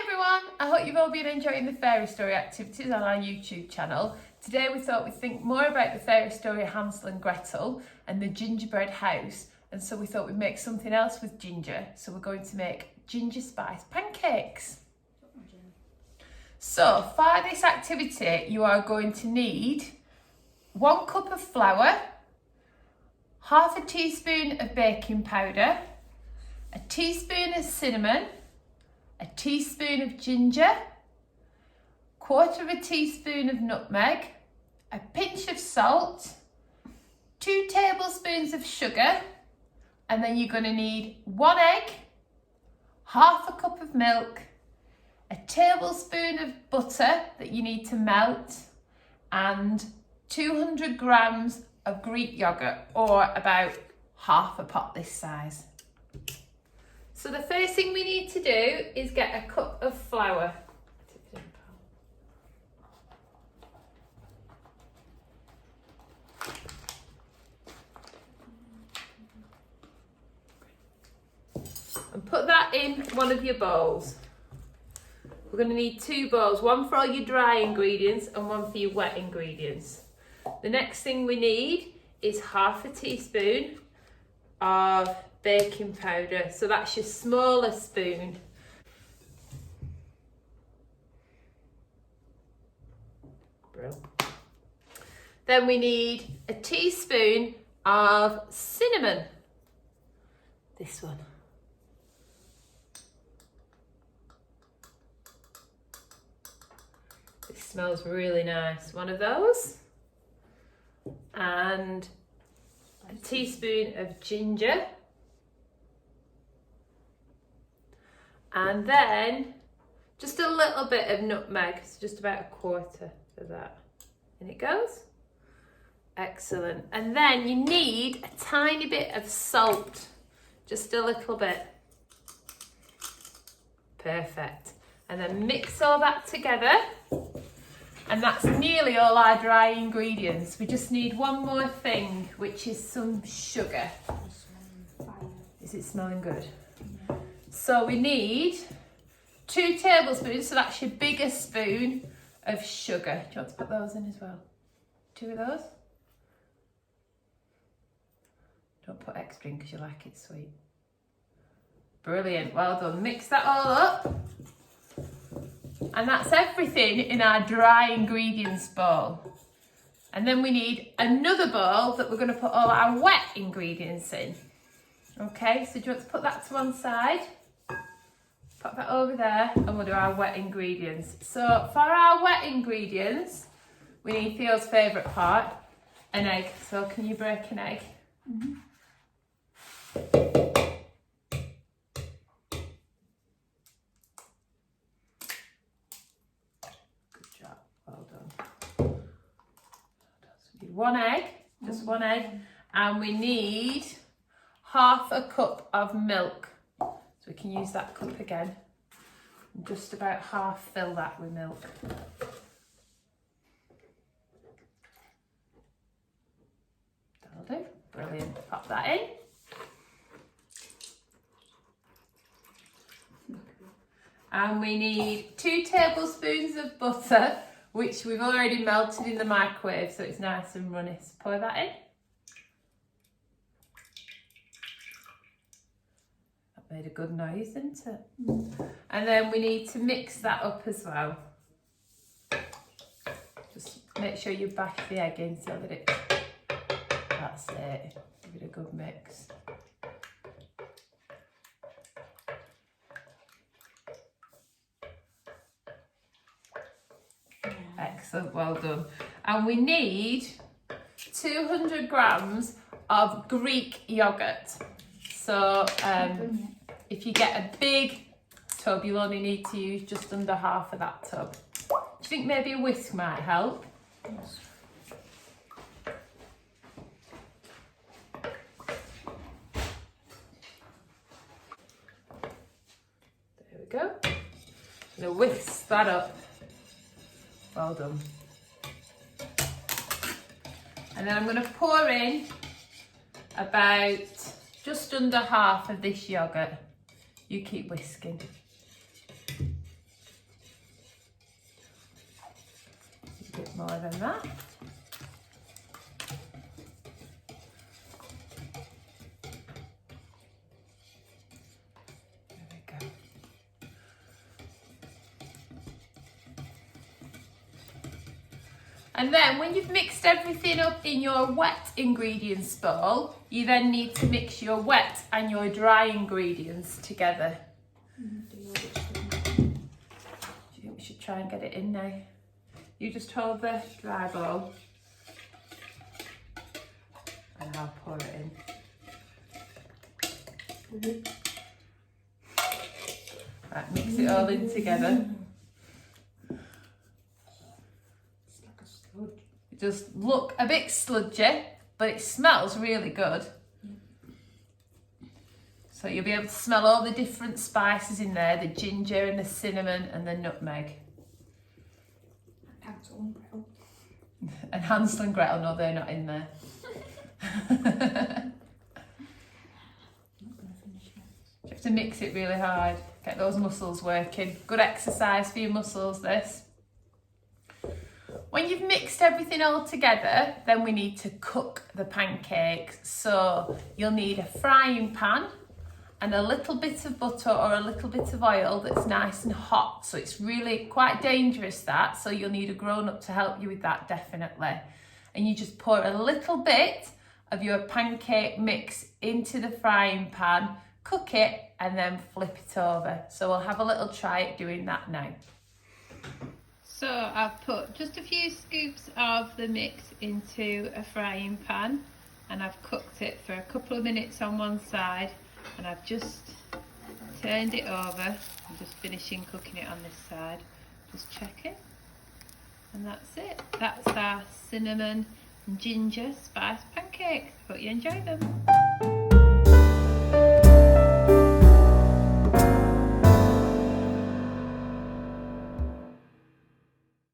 everyone, I hope you've all been enjoying the fairy story activities on our YouTube channel. Today we thought we'd think more about the fairy story Hansel and Gretel and the gingerbread house, and so we thought we'd make something else with ginger, so we're going to make ginger spiced pancakes. So for this activity you are going to need 1 cup of flour, half a teaspoon of baking powder, a teaspoon of cinnamon, a teaspoon of ginger, 1/4 teaspoon of nutmeg, a pinch of salt, 2 tablespoons of sugar, and then you're going to need 1 egg, half a cup of milk, a tablespoon of butter that you need to melt, and 200 grams of Greek yogurt, or about half a pot this size. So the first thing we need to do is get a cup of flour. And put that in one of your bowls. We're going to need 2 bowls, one for all your dry ingredients and one for your wet ingredients. The next thing we need is half a teaspoon of baking powder, so that's your smaller spoon. Brilliant. Then we need a teaspoon of cinnamon, this one. This smells really nice, one of those. And a teaspoon of ginger. And then just a little bit of nutmeg, so just about 1/4 of that. In it goes. Excellent. And then you need a tiny bit of salt, just a little bit. Perfect. And then mix all that together. And that's nearly all our dry ingredients. We just need one more thing, which is some sugar. Is it smelling good? Yeah. So we need 2 tablespoons, so that's your biggest spoon of sugar. Do you want to put those in as well? 2 of those? Don't put extra in because you like it sweet. Brilliant, well done. Mix that all up. And that's everything in our dry ingredients bowl. And then we need another bowl that we're going to put all our wet ingredients in. Okay, so do you want to put that to one side? Put that over there and we'll do our wet ingredients. So for our wet ingredients, we need Theo's favourite part, an egg. So can you break an egg? Mm-hmm. Well done. So we need 1 egg, just 1 egg, and we need half a cup of milk. So we can use that cup again. And just about half fill that with milk. That'll do. Brilliant. Pop that in. And we need 2 tablespoons of butter, which we've already melted in the microwave, so it's nice and runny. So pour that in. That made a good noise, didn't it? Mm. And then we need to mix that up as well. Just make sure you bash the egg in so that it, that's it. Give it a good mix. Excellent, well done. And we need 200 grams of Greek yogurt. So if you get a big tub, you'll only need to use just under half of that tub. Do you think maybe a whisk might help? Yes. There we go. Now whisk that up. Well done. And then I'm going to pour in about just under half of this yogurt. You keep whisking. more than that. There we go. And then when you've mixed everything up in your wet ingredients bowl, you then need to mix your wet and your dry ingredients together. Do you think we should try and get it in now? You just hold the dry bowl and I'll pour it in. Right, mix it all in together. It does look a bit sludgy, but it smells really good. So you'll be able to smell all the different spices in there, the ginger and the cinnamon and the nutmeg. Hansel and Gretel. And Hansel and Gretel, no, they're not in there. You have to mix it really hard, get those muscles working. Good exercise for your muscles, this. When you've mixed everything all together, then we need to cook the pancakes. So you'll need a frying pan and a little bit of butter or a little bit of oil that's nice and hot. So it's really quite dangerous, that. So you'll need a grown-up to help you with that, definitely. And you just pour a little bit of your pancake mix into the frying pan, cook it, and then flip it over. So we'll have a little try at doing that now. So I've put just a few scoops of the mix into a frying pan and I've cooked it for a couple of minutes on one side, and I've just turned it over. I'm just finishing cooking it on this side. Just check it. And that's it. That's our cinnamon and ginger spiced pancakes. Hope you enjoy them.